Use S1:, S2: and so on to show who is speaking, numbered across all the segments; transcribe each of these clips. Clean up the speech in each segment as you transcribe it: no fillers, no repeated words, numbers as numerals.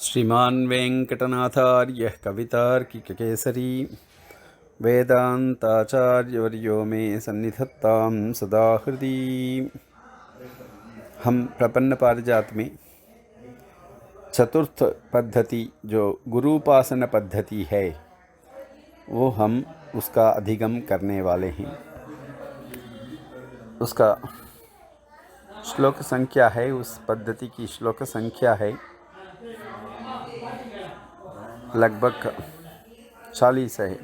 S1: श्रीमान् वेङ्कटनाथार्यः कवितार्किककेसरी वेदान्ताचार्यवर्यो मे सन्निधत्तां सदा हृदि। हम प्रपन्न पारिजात में चतुर्थ पद्धति जो गुरुपासना पद्धति है वो हम उसका अधिगम करने वाले हैं। उसका श्लोक संख्या है, उस पद्धति की श्लोक संख्या है लगभग 40 है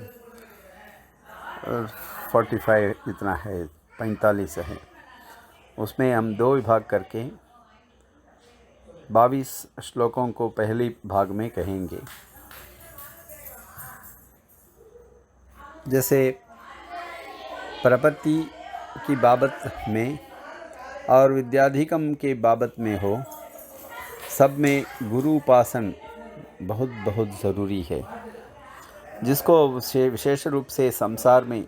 S1: और 45 इतना है, 45 है। उसमें हम दो विभाग करके 22 श्लोकों को पहले भाग में कहेंगे। जैसे प्रपत्ति की बाबत में और विद्याधिकम के बाबत में हो, सब में गुरु उपासन बहुत बहुत ज़रूरी है, जिसको विशेष रूप से संसार में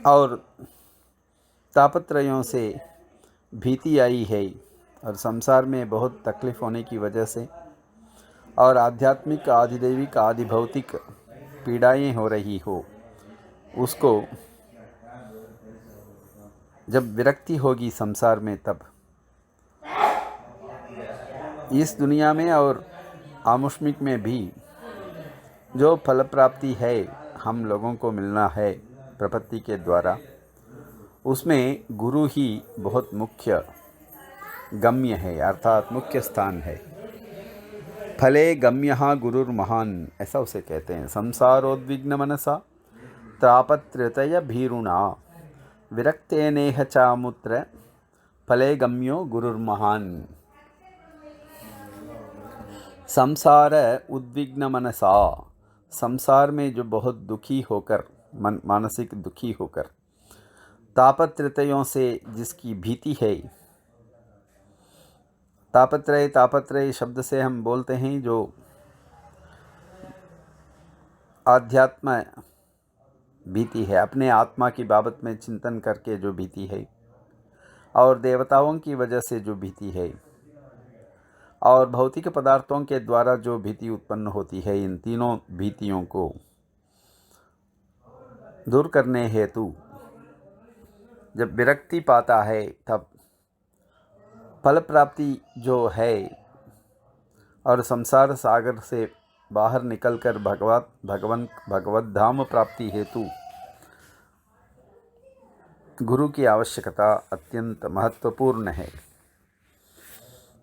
S1: और तापत्रयों से भीति आई है और संसार में बहुत तकलीफ़ होने की वजह से और आध्यात्मिक, आधिदैविक, आदि भौतिक पीड़ाएँ हो रही हो, उसको जब विरक्ति होगी संसार में, तब इस दुनिया में और आमुष्मिक में भी जो फल प्राप्ति है हम लोगों को मिलना है प्रपत्ति के द्वारा, उसमें गुरु ही बहुत मुख्य गम्य है, अर्थात मुख्य स्थान है। फले गम्यः गुरुर्महान, ऐसा उसे कहते हैं। संसारोद्विग्न मनसा त्रापत्र्यतय भीरुणा विरक्तेनेह चामुत्र फले गम्यो गुरुर्महान। संसार उद्विग्न मनसा, संसार में जो बहुत दुखी होकर, मानसिक दुखी होकर, तापत्रयों से जिसकी भीति है, तापत्रय शब्द से हम बोलते हैं जो आध्यात्म भीति है, अपने आत्मा की बाबत में चिंतन करके जो भीति है, और देवताओं की वजह से जो भीति है, और भौतिक पदार्थों के द्वारा जो भीति उत्पन्न होती है, इन तीनों भीतियों को दूर करने हेतु जब विरक्ति पाता है, तब फल प्राप्ति जो है और संसार सागर से बाहर निकलकर भगवत धाम प्राप्ति हेतु गुरु की आवश्यकता अत्यंत महत्वपूर्ण है।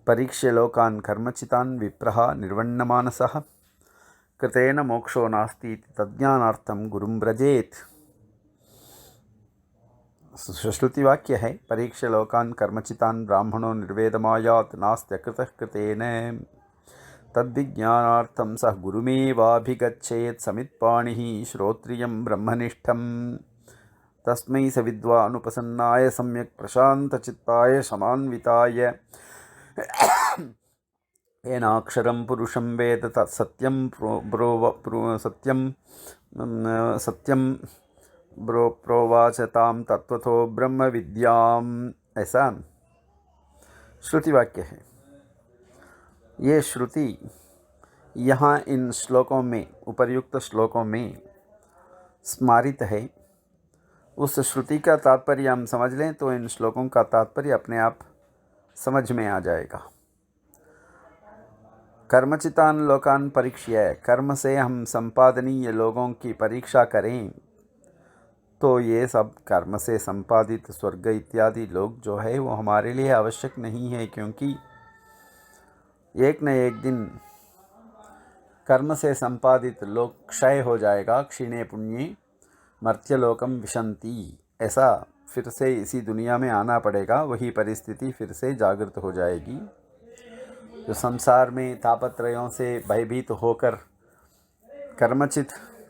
S1: परीक्ष्य लोकान् कर्मचितान् विप्रः निर्वण्णमानसः कृतेन मोक्षो नास्ति तज्ज्ञानार्थं गुरुं व्रजेत्। श्रुतिवाक्य है, परीक्ष्य लोकान् कर्मचितान् ब्राह्मणो निर्वेदमायात् नास्त्यकृतः कृतेन तद्विज्ञानार्थं सः गुरुमेवाभिगच्छेत् समित्पाणिः श्रोत्रियं ब्रह्मनिष्ठं तस्मै स विद्वानुपसन्नाय सम्यक् प्रशान्तचित्ताय समान्विताय येनाक्षरं पुरुषं वेद तत्सत्यं सत्यं प्रोवाच ताम तत्वतो ब्रह्म विद्याम, ऐसा श्रुति वाक्य है। ये श्रुति यहाँ इन श्लोकों में, उपर्युक्त श्लोकों में स्मारित है। उस श्रुति का तात्पर्य हम समझ लें तो इन श्लोकों का तात्पर्य अपने आप समझ में आ जाएगा। कर्मचितान लोकान परीक्ष्य, कर्म से हम संपादनीय लोगों की परीक्षा करें तो ये सब कर्म से संपादित स्वर्ग इत्यादि लोग जो है वो हमारे लिए आवश्यक नहीं है, क्योंकि एक न एक दिन कर्म से संपादित लोक क्षय हो जाएगा। क्षीणे पुण्ये मर्त्यलोकम विशन्ति, ऐसा फिर से इसी दुनिया में आना पड़ेगा। वही परिस्थिति फिर से जागृत हो जाएगी। जो संसार में तापत्रयों से भयभीत होकर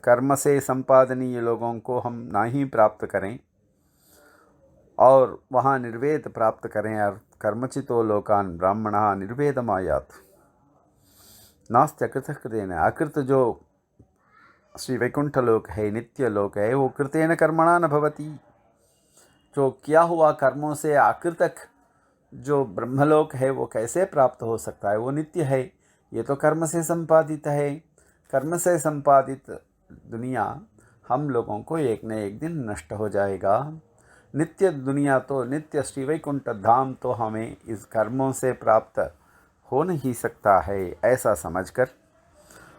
S1: कर्म से संपादनीय लोगों को हम ना ही प्राप्त करें और वहाँ निर्वेद प्राप्त करें। और कर्मचितो लोकान ब्राह्मणः निर्वेदमायात् नास्त्यकृतः कृतेन, अकृत जो श्री वैकुंठ लोक है, नित्य लोक है, वो कृतेन कर्मणा न भवति। जो किया हुआ कर्मों से अकृतक जो ब्रह्मलोक है वो कैसे प्राप्त हो सकता है? वो नित्य है, ये तो कर्म से संपादित है। कर्म से संपादित दुनिया हम लोगों को एक न एक दिन नष्ट हो जाएगा। नित्य दुनिया तो, नित्य श्री वैकुंठ धाम तो हमें इस कर्मों से प्राप्त हो नहीं सकता है। ऐसा समझकर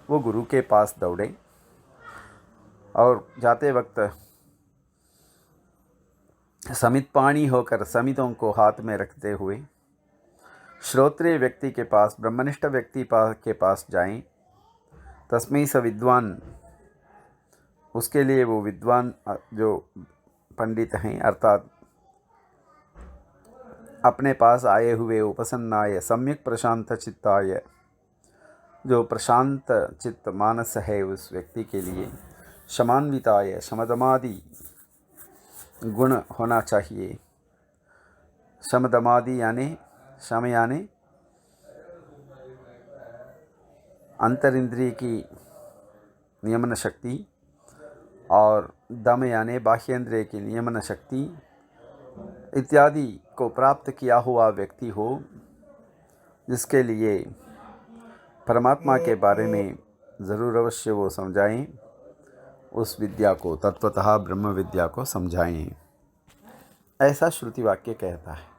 S1: वो गुरु के पास दौड़े और जाते वक्त समित पाणी होकर समितों को हाथ में रखते हुए श्रोत्रिय व्यक्ति के पास, ब्रह्मनिष्ठ व्यक्ति के पास जाएं। तस्मै स विद्वान, उसके लिए वो विद्वान जो पंडित हैं, अर्थात अपने पास आए हुए उपसन्नाय सम्यक प्रशांत चित्ताय, जो प्रशांत चित्त मानस है उस व्यक्ति के लिए, शमान्विताय, शमदमादि गुण होना चाहिए। शमदमादि यानी, शम यानी अंतरिंद्रिय की नियमन शक्ति, और दम यानी बाह्येंद्रिय की नियमन शक्ति इत्यादि को प्राप्त किया हुआ व्यक्ति हो, जिसके लिए परमात्मा के बारे में ज़रूर अवश्य वो समझाएं, उस विद्या को, तत्वतः ब्रह्म विद्या को समझाएं। ऐसा श्रुति वाक्य कहता है।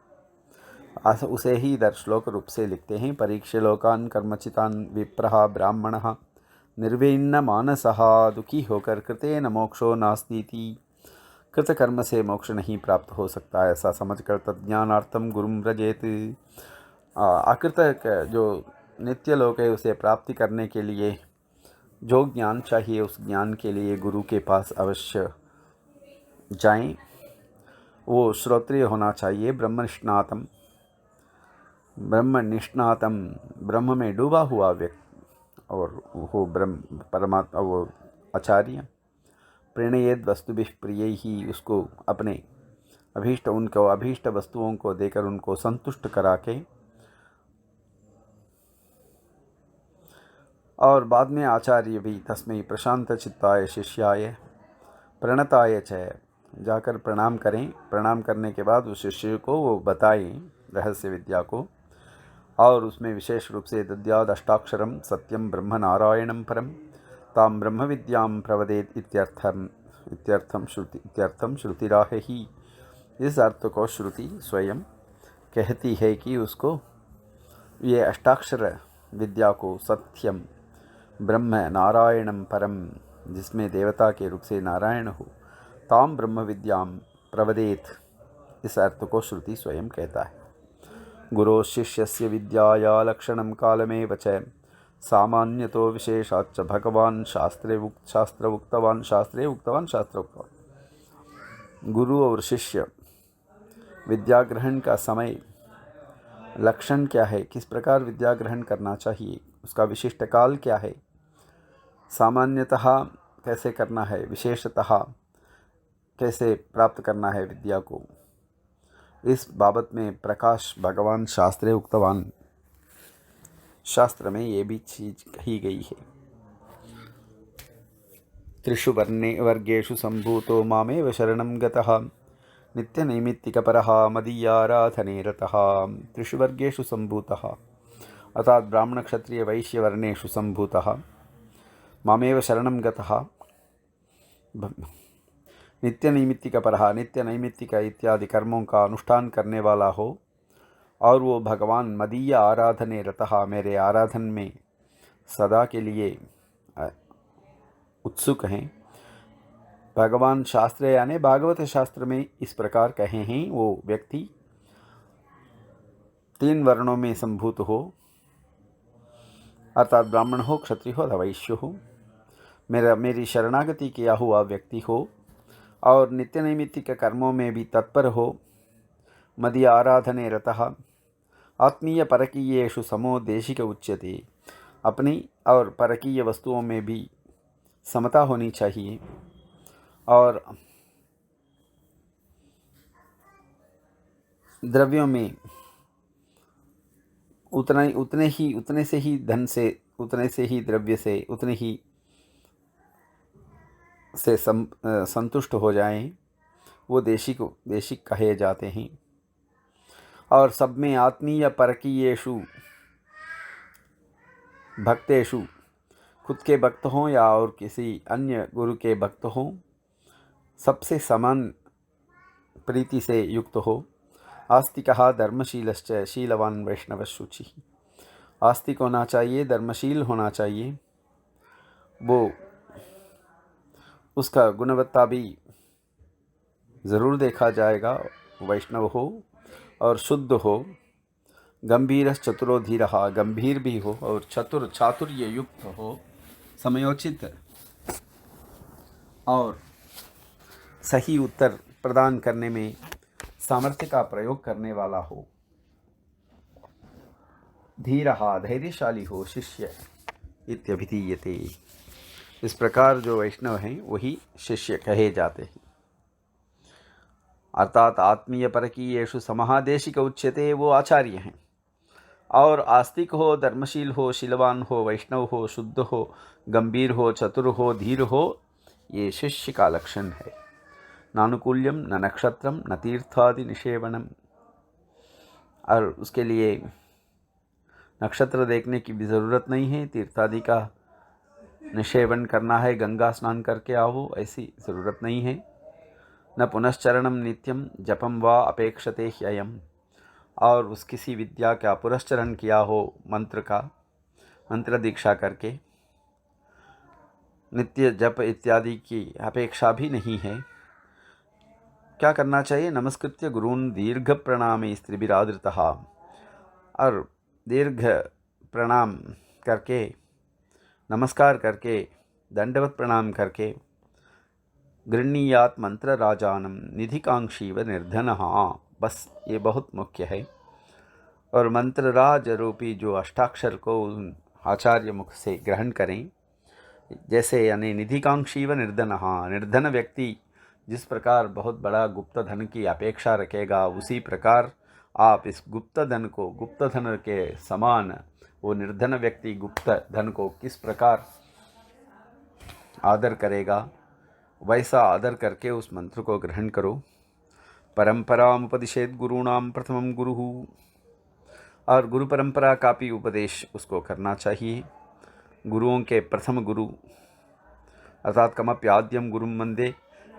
S1: उसे ही इधर श्लोक रूप से लिखते हैं। परीक्ष्य लोकान कर्मचितान विप्रहा ब्राह्मणः निर्विण्ण मानसः दुखी होकर कृतेन मोक्षो नास्तीति, कृत कर्म से मोक्ष नहीं प्राप्त हो सकता, ऐसा समझकर तज्ज्ञानार्थम गुरुम व्रजेत। अकृत जो नित्य लोक है उसे प्राप्ति करने के लिए जो ज्ञान चाहिए, उस ज्ञान के लिए गुरु के पास अवश्य जाएं। वो श्रोत्रिय होना चाहिए, ब्रह्मनिष्णातम, ब्रह्मनिष्णातम, ब्रह्म में डूबा हुआ व्यक्ति, और वो ब्रह्म परमात्मा, वो आचार्य। प्रणयेद वस्तुभिः प्रिय ही, उसको अपने अभीष्ट वस्तुओं को देकर उनको संतुष्ट करा के, और बाद में आचार्य भी तस्मै प्रशांत चित्ताय शिष्याय प्रणताय च, जाकर प्रणाम करें। प्रणाम करने के बाद उस शिष्य को वो बताएं रहस्य विद्या को, और उसमें विशेष रूप से दद्याद अष्टाक्षरम सत्यम ब्रह्म नारायणम परम ताम ब्रह्म विद्याम प्रवदेत इत्यर्थम श्रुतिराह ही। इस अर्थ को श्रुति स्वयं कहती है कि उसको ये अष्टाक्षर विद्या को, सत्यम ब्रह्म नारायणम परम, जिसमें देवता के रूप से नारायण हो, ताम ब्रह्म विद्याम प्रवदेत, इस अर्थ को श्रुति स्वयं कहता है। गुरो शिष्यस्य विद्याया लक्षणं कालमेव च सामान्यतो विशेषाच्च भगवान शास्त्रे उक्तवान। गुरु और शिष्य विद्या ग्रहण का समय, लक्षण क्या है, किस प्रकार विद्या ग्रहण करना चाहिए, उसका विशिष्ट काल क्या है, सामान्यतः कैसे करना है, विशेषतः कैसे प्राप्त करना है विद्या को, इस बाबत में प्रकाश भगवान शास्त्रे उक्तवान, शास्त्र में ये भी चीज कही गई है। त्रिषु वर्गेषु सम्भूतो मामेव शरणं गतः नित्यनैमित्तिकपरः मदीयाराधने रतः। त्रिषु वर्गेषु सम्भूतः अर्थात ब्राह्मण क्षत्रिय वैश्य वर्णेषु सम्भूतः मामेव शरणं गतः, नित्य नैमित्तिकपरः, नित्य नैमित्तिक इत्यादि कर्मों का अनुष्ठान करने वाला हो, और वो भगवान मदीय आराधने रतः, मेरे आराधन में सदा के लिए उत्सुक हैं। भगवान शास्त्र यानी भागवत शास्त्र में इस प्रकार कहे हैं, वो व्यक्ति 3 वर्णों में संभूत हो, अर्थात ब्राह्मण हो, क्षत्रिय हो, वैश्य हो, मेरी शरणागति किया हुआ व्यक्ति हो, और नित्य नैमित्तिक कर्मों में भी तत्पर हो, मदीय आराधने रतः, आत्मीय परकीयेषु समो देशिक उच्यते, अपनी और परकीय वस्तुओं में भी समता होनी चाहिए, और द्रव्यों में उतने से ही धन से, उतने से ही द्रव्य से, उतने ही से संतुष्ट हो जाएं, वो देशिक कहे जाते हैं। और सब में आत्मीय परकीयेषु भक्तेषु खुद के भक्त हों या और किसी अन्य गुरु के भक्त हों, सबसे समान प्रीति से युक्त हो। आस्तिकः धर्मशीलश्च शीलवान वैष्णवशुचिः। आस्तिक होना चाहिए, धर्मशील होना चाहिए, वो उसका गुणवत्ता भी ज़रूर देखा जाएगा। वैष्णव हो और शुद्ध हो। गंभीरश्च चतुरो धीरः, गंभीर भी हो और चतुर चातुर्य युक्त हो, समयोचित और सही उत्तर प्रदान करने में सामर्थ्य का प्रयोग करने वाला हो। धीरः, धैर्यशाली हो। शिष्य इत्यभिधीयते। इस प्रकार जो वैष्णव हैं वही शिष्य कहे जाते हैं। अर्थात आत्मीय परकीयेषु समहादेशिक उच्यते, वो आचार्य हैं। और आस्तिक हो, धर्मशील हो, शीलवान हो, वैष्णव हो, शुद्ध हो, गंभीर हो, चतुर हो, धीर हो, ये शिष्य का लक्षण है। नानुकूल्यम न नक्षत्रम न तीर्थादि निषेवनम। और उसके लिए नक्षत्र देखने की भी ज़रूरत नहीं है, तीर्थादि का निषेवन करना है, गंगा स्नान करके आओ, ऐसी ज़रूरत नहीं है। न पुनश्चरणम नित्यम जपम वा अपेक्षते ह्ययम। और उस किसी विद्या का पुनश्चरण किया हो, मंत्र का, मंत्र दीक्षा करके नित्य जप इत्यादि की अपेक्षा भी नहीं है। क्या करना चाहिए? नमस्कृत्य गुरून् दीर्घ प्रणामे स्त्रीभिरादृतः। और दीर्घ प्रणाम करके, नमस्कार करके, दंडवत प्रणाम करके, गृह्णीयात् मंत्र राजानम निधिकांक्षीव निर्धनः। बस ये बहुत मुख्य है। और मंत्र राज रूपी जो अष्टाक्षर को उन आचार्य मुख से ग्रहण करें, जैसे यानी निधिकांक्षीव निर्धनः, निर्धन व्यक्ति जिस प्रकार बहुत बड़ा गुप्त धन की अपेक्षा रखेगा, उसी प्रकार आप इस गुप्त धन को, गुप्त धन के समान वो निर्धन व्यक्ति गुप्त धन को किस प्रकार आदर करेगा, वैसा आदर करके उस मंत्र को ग्रहण करो। परंपरामुपदिशेत गुरूणाम प्रथमम गुरुः। और गुरु परंपरा का भी उपदेश उसको करना चाहिए। गुरुओं के प्रथम गुरु अर्थात कमप्याद्यम गुरुम वंदे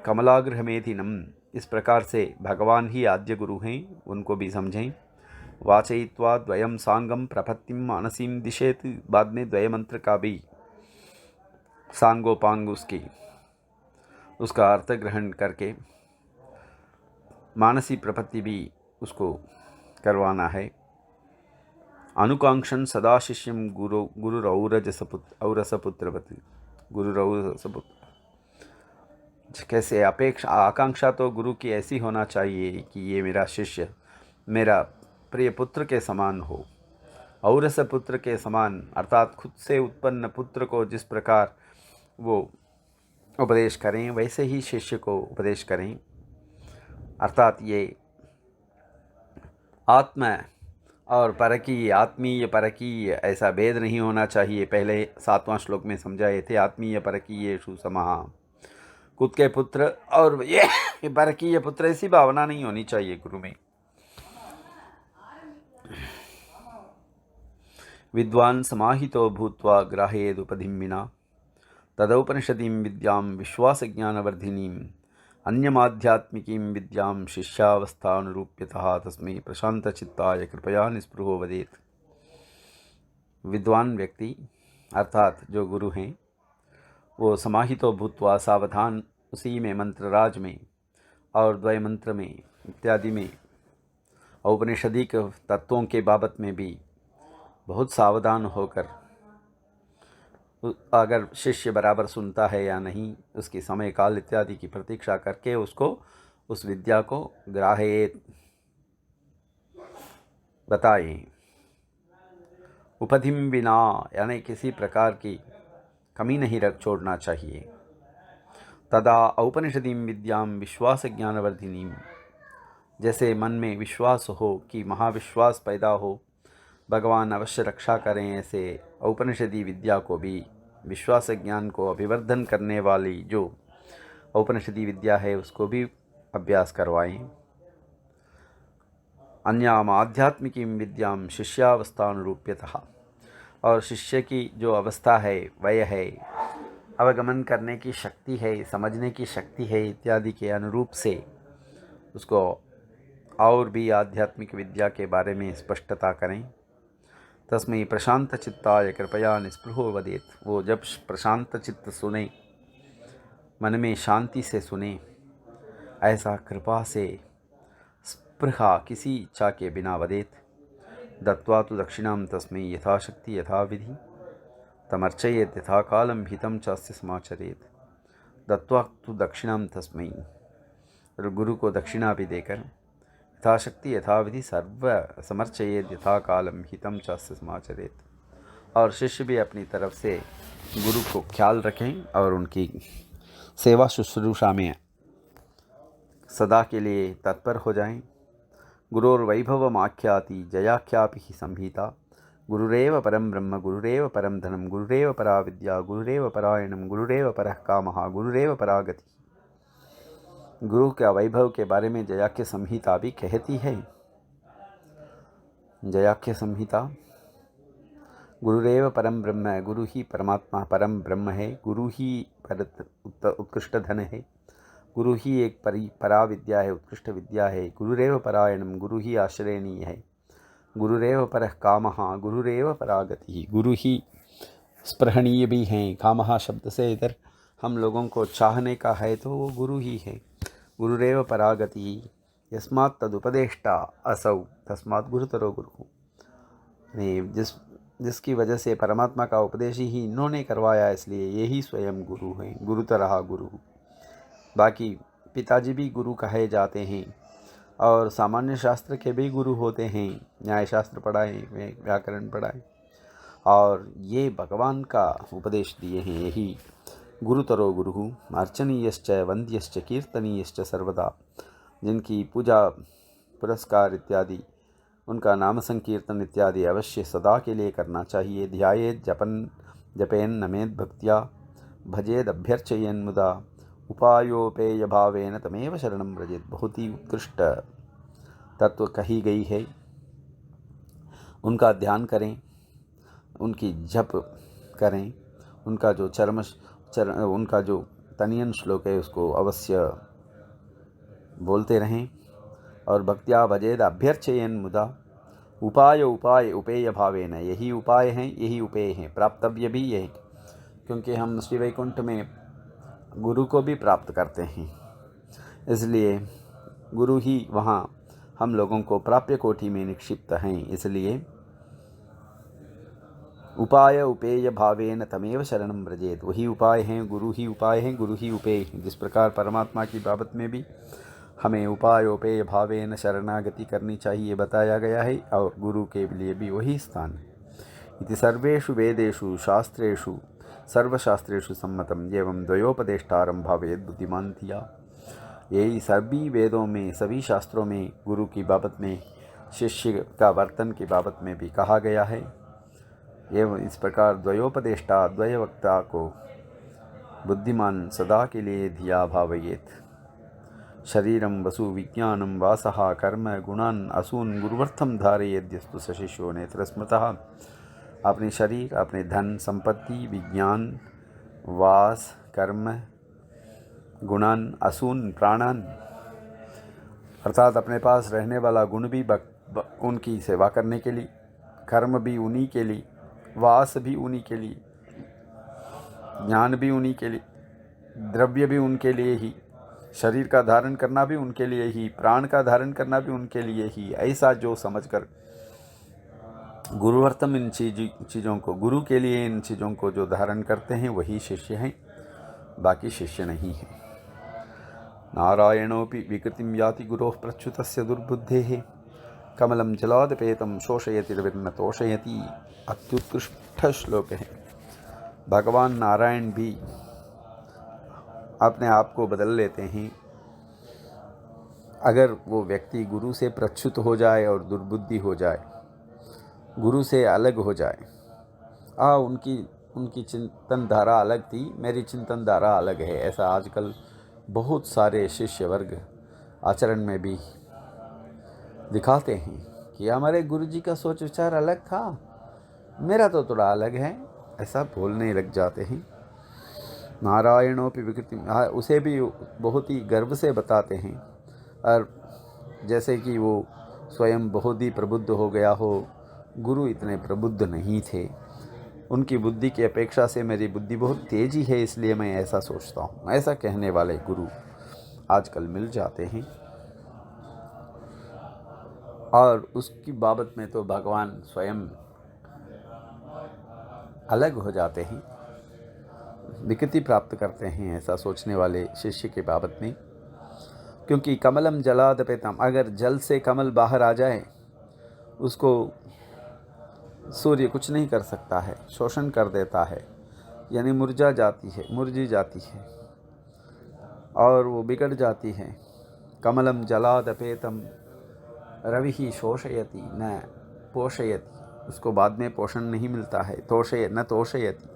S1: कमलाग्रहमेधिनम। इस प्रकार से भगवान ही आद्य गुरु हैं, उनको भी समझें। वाचयित्वा द्वयम सांगम प्रपत्तिम मानसीम दिशेत। बाद में द्वय मंत्र का भी सांगोपांग उसका अर्थ ग्रहण करके मानसी प्रपत्ति भी उसको करवाना है। अनुकांक्षण सदा शिष्यम गुरुरौरसपुत्रवत। गुरुरौरसपुत्र कैसे अपेक्षा, आकांक्षा तो गुरु की ऐसी होना चाहिए कि ये मेरा शिष्य मेरा प्रिय पुत्र के समान हो। औरस पुत्र के समान अर्थात खुद से उत्पन्न पुत्र को जिस प्रकार वो उपदेश करें, वैसे ही शिष्य को उपदेश करें। अर्थात ये आत्मा और परकीय, आत्मीय परकीय ऐसा भेद नहीं होना चाहिए। पहले 7वां श्लोक में समझाए थे, आत्मीय परकीयेषु समः। खुद के पुत्र और ये परकीय पुत्र, ऐसी भावना नहीं होनी चाहिए गुरु में। विद्वान समाहितो भूत्वा ग्राहेदुपधिं विना तदौपनिषदीं विद्यां विश्वासज्ञानवर्धिनीं अन्यमाध्यात्मिकीं विद्यां शिष्यावस्थानुरूप्यतः तस्मै प्रशांतचित्ताय कृपया निस्पृहो वदेत्। विद्वान व्यक्ति अर्थात जो गुरु हैं, वो समाहितो भूत्वा, सावधान उसी में, मंत्रराज में और द्वय मंत्र में इत्यादि में, औपनिषदिक तत्वों के बाबत में भी बहुत सावधान होकर, अगर शिष्य बराबर सुनता है या नहीं, उसकी समय काल इत्यादि की प्रतीक्षा करके उसको उस विद्या को ग्राह्य बताएं। उपधिम बिना यानी किसी प्रकार की कमी नहीं रख छोड़ना चाहिए। तदा औपनिषदीं विद्यां विश्वास ज्ञानवर्धिनीं। जैसे मन में विश्वास हो कि महाविश्वास पैदा हो, भगवान अवश्य रक्षा करें, ऐसे औपनिषदी विद्या को भी, विश्वास ज्ञान को अभिवर्धन करने वाली जो औपनिषदी विद्या है, उसको भी अभ्यास करवाएं। अन्याम आध्यात्मिकीं विद्यां शिष्यावस्थानुरूप्यतः। और शिष्य की जो अवस्था है, वय है, अवगमन करने की शक्ति है, समझने की शक्ति है इत्यादि के अनुरूप से उसको और भी आध्यात्मिक विद्या के बारे में स्पष्टता करें। तस्मै प्रशांत चित्ताय कृपया निस्पृहो वदेत। वो जब प्रशांत चित्त सुने, मन में शांति से सुने, ऐसा कृपा से स्पृहा किसी इच्छा के बिना वदेत। दत्वा तो दक्षिणां तस्मै यथाशक्ति यथाविधि तमर्चयेत् यथा कालं हितं चास्य समाचरेत्। दत्वा तो दक्षिणां तस्मै, और गुरु को दक्षिणा भी देकर यथाशक्ति यथाविधि सर्व समर्चयेत् यथा कालं हितं चास्य समाचरेत्। और शिष्य भी अपनी तरफ से गुरु को ख्याल रखें और उनकी सेवा शुश्रूषा में सदा के लिए तत्पर हो जाएं। गुरोर्वैभवमाख्याति जयाख्यापि हि संहिता। गुरुरेव परम ब्रह्म गुरुरेव परम धनम गुरुरेव परा विद्या गुरुरेव परायणम गुरुरेव परः कामः गुरुरेव परा गति। गुरु का वैभव के बारे में जयाख्य संहिता भी कहती है। जयाख्य संहिता, गुरुरेव परम ब्रह्म है, गुरु ही परमात्मा परम ब्रह्म है, गुरु ही उत्कृष्ट धन है, गुरु ही एक परा विद्या है, उत्कृष्ट विद्या है। गुरुरेव परायणम, गुरु ही आश्रयणीय है। गुरुरेव परः कामः, गुरुरेव परा गति। गुरु ही स्पृहणीय भी हैं। कामः शब्द से इधर हम लोगों को चाहने का है तो वो गुरु ही है। गुरुरेव परा गति यस्मात् तदुपदेष्टा असौ तस्मात् गुरुतरो गुरु। जिसकी वजह से परमात्मा का उपदेश ही इन्होंने करवाया, इसलिए यही स्वयं गुरु हैं, गुरुतरः गुरु। बाकी पिताजी भी गुरु कहे जाते हैं और सामान्य शास्त्र के भी गुरु होते हैं। न्याय शास्त्र पढ़ाएं, व्याकरण पढ़ाएं, और ये भगवान का उपदेश दिए हैं। यही गुरुतरो गुरु अर्चनीयश्च वंद्यश्च कीर्तनीयश्च सर्वदा। जिनकी पूजा पुरस्कार इत्यादि, उनका नाम संकीर्तन इत्यादि अवश्य सदा के लिए करना चाहिए। ध्यायेत् जपेन नमेद भक्त्या भजेद अभ्यर्चयेन मुदा उपायोपेय भावेन तमेव शरणं व्रजेत। बहुत ही उत्कृष्ट तत्व कही गई है। उनका ध्यान करें, उनकी जप करें, उनका जो उनका जो तनियन श्लोक है उसको अवश्य बोलते रहें। और भक्त्या भजेद अभ्यर्चयेन मुदा उपाय उपेय भावेन। यही उपाय हैं, यही उपेय हैं, प्राप्तव्य भी यही, क्योंकि हम श्री वैकुंठ में गुरु को भी प्राप्त करते हैं। इसलिए गुरु ही वहाँ हम लोगों को प्राप्य कोटि में निक्षिप्त हैं। इसलिए उपाय उपेय भावेन तमेव शरणं व्रजेत। वही उपाय हैं, गुरु ही उपाय हैं, गुरु ही उपेय हैं। जिस प्रकार परमात्मा की बाबत में भी हमें उपायोपेय भावेन शरणागति करनी चाहिए बताया गया है, और गुरु के लिए भी वही स्थान है। इति सर्वेषु वेदेषु शास्त्रेषु सर्वशास्त्रेषु सम्मतम एवं द्वयोपदेष्टारं भावेत् बुद्धिमान् धिया। यही सभी वेदों में, सभी शास्त्रों में गुरु की बाबत में, शिष्य का वर्तन की बाबत में भी कहा गया है। एवं इस प्रकार द्वयोपदेष्टा द्वयवक्ता को बुद्धिमान सदा के लिए धिया भावयेत्। शरीरं वसु विज्ञानं वासः कर्म गुणान् असून गुरुवर्थम धारयेद्यस्तु सशिष्यो नेत्र स्मृतः। अपने शरीर, अपने धन संपत्ति, विज्ञान, वास, कर्म, गुणान, असून, प्राणान, अर्थात अपने पास रहने वाला गुण भी उनकी सेवा करने के लिए, कर्म भी उन्हीं के लिए, वास भी उन्हीं के लिए, ज्ञान भी उन्हीं के लिए, द्रव्य भी उनके लिए ही, शरीर का धारण करना भी उनके लिए ही, प्राण का धारण करना भी उनके लिए ही। ऐसा जो समझकर गुरुवर्थम इन चीज़ों को, गुरु के लिए इन चीज़ों को जो धारण करते हैं वही शिष्य हैं, बाकी शिष्य नहीं है। नारायणोपि विकृतिं याति गुरोः प्रच्युतस्य दुर्बुद्धेः कमलं जलादपेतं शोषयति रविर्न तोषयति। अत्युत्कृष्ट श्लोक है। भगवान नारायण भी अपने आप को बदल लेते हैं अगर वो व्यक्ति गुरु से प्रच्युत हो जाए और दुर्बुद्धि हो जाए, गुरु से अलग हो जाए। उनकी चिंतन धारा अलग थी, मेरी चिंतन धारा अलग है, ऐसा आजकल बहुत सारे शिष्य वर्ग आचरण में भी दिखाते हैं कि हमारे गुरु जी का सोच विचार अलग था, मेरा तो थोड़ा अलग है, ऐसा बोलने लग जाते हैं। नारायणोपि विकृति, उसे भी बहुत ही गर्व से बताते हैं, और जैसे कि वो स्वयं बहुत ही प्रबुद्ध हो गया हो। गुरु इतने प्रबुद्ध नहीं थे, उनकी बुद्धि की अपेक्षा से मेरी बुद्धि बहुत तेजी है, इसलिए मैं ऐसा सोचता हूँ। ऐसा कहने वाले गुरु आजकल मिल जाते हैं, और उसकी बाबत में तो भगवान स्वयं अलग हो जाते हैं, विकृति प्राप्त करते हैं ऐसा सोचने वाले शिष्य के बाबत में। क्योंकि कमलम जलादपेतम, अगर जल से कमल बाहर आ जाए उसको सूर्य कुछ नहीं कर सकता है, शोषण कर देता है, यानी मुरझी जाती है और वो बिगड़ जाती है। कमलम जलादपेतम रवि ही शोषयति न पोषयति, उसको बाद में पोषण नहीं मिलता है। तोषयति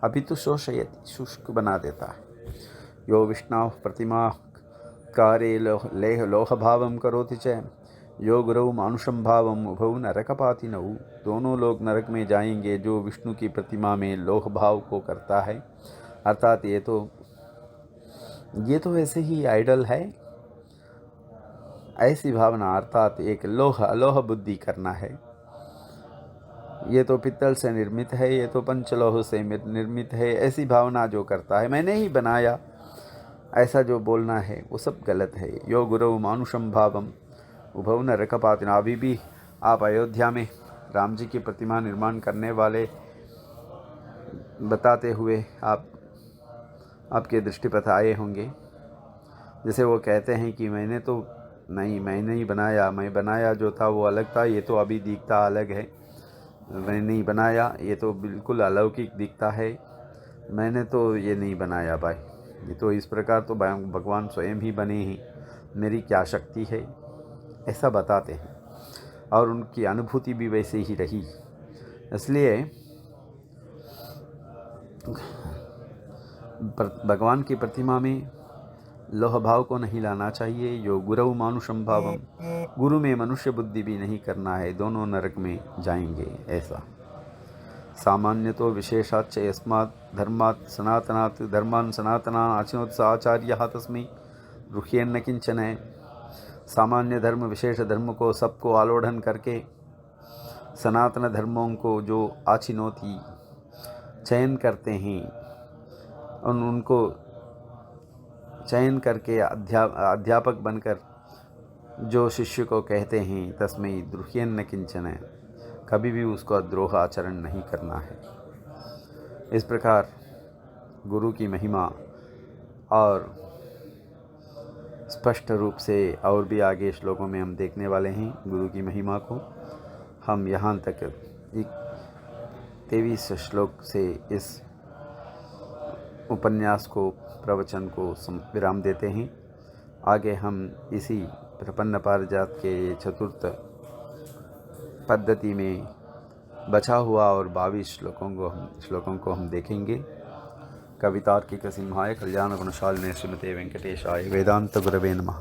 S1: अभी तो शोषयति, शुष्क बना देता है। यो विष्णु प्रतिमा कारे लोह भावम करोति च यो गुरु मानुषम भावम उभौ नरकपातिनौ, दोनों लोग नरक में जाएंगे जो विष्णु की प्रतिमा में लोह भाव को करता है। अर्थात ये तो वैसे ही आइडल है, ऐसी भावना, अर्थात एक अलोह बुद्धि करना है। ये तो पित्तल से निर्मित है, ये तो पंचलोह से निर्मित है, ऐसी भावना जो करता है, मैंने ही बनाया, ऐसा जो बोलना है वो सब गलत है। यो गुरु मानुषम भावम उभौ नरकपातिना, अभी भी आप अयोध्या में राम जी की प्रतिमा निर्माण करने वाले बताते हुए आपके दृष्टिपथ आए होंगे। जैसे वो कहते हैं कि मैंने नहीं बनाया, मैं बनाया जो था वो अलग था, ये तो अभी दिखता अलग है। मैंने नहीं बनाया, ये तो बिल्कुल अलौकिक दिखता है, मैंने तो ये नहीं बनाया भाई, ये तो इस प्रकार तो भगवान स्वयं ही बने हैं, मेरी क्या शक्ति है, ऐसा बताते हैं। और उनकी अनुभूति भी वैसे ही रही, इसलिए भगवान की प्रतिमा में लोह भाव को नहीं लाना चाहिए। यो गुरु मानुषम भावम, गुरु में मनुष्य बुद्धि भी नहीं करना है, दोनों नरक में जाएंगे ऐसा। सामान्य तो विशेषाच्च यस्मात् धर्मात् सनातनात् धर्मान् सनातनान् आचिनोत् आचार्यः तस्मै गृह्येन्न किंचन। सामान्य धर्म विशेष धर्म को सबको आलोढ़न करके सनातन धर्मों को जो आचिनोती चयन करते हैं, उनको चयन करके अध्यापक बनकर जो शिष्य को कहते हैं तस्मै द्रुह्येन्न किंचन, कभी भी उसको द्रोह आचरण नहीं करना है। इस प्रकार गुरु की महिमा और स्पष्ट रूप से और भी आगे श्लोकों में हम देखने वाले हैं गुरु की महिमा को। हम यहाँ तक 23 श्लोक से इस उपन्यास को, प्रवचन को विराम देते हैं। आगे हम इसी प्रपन्न पारिजात के चतुर्थ पद्धति में बचा हुआ और 22 श्लोकों को हम देखेंगे। कवितार्किक सिंहाय कल्याण गुणशालिने श्रीमते वेंकटेशाय वेदांत गुरवे नमः।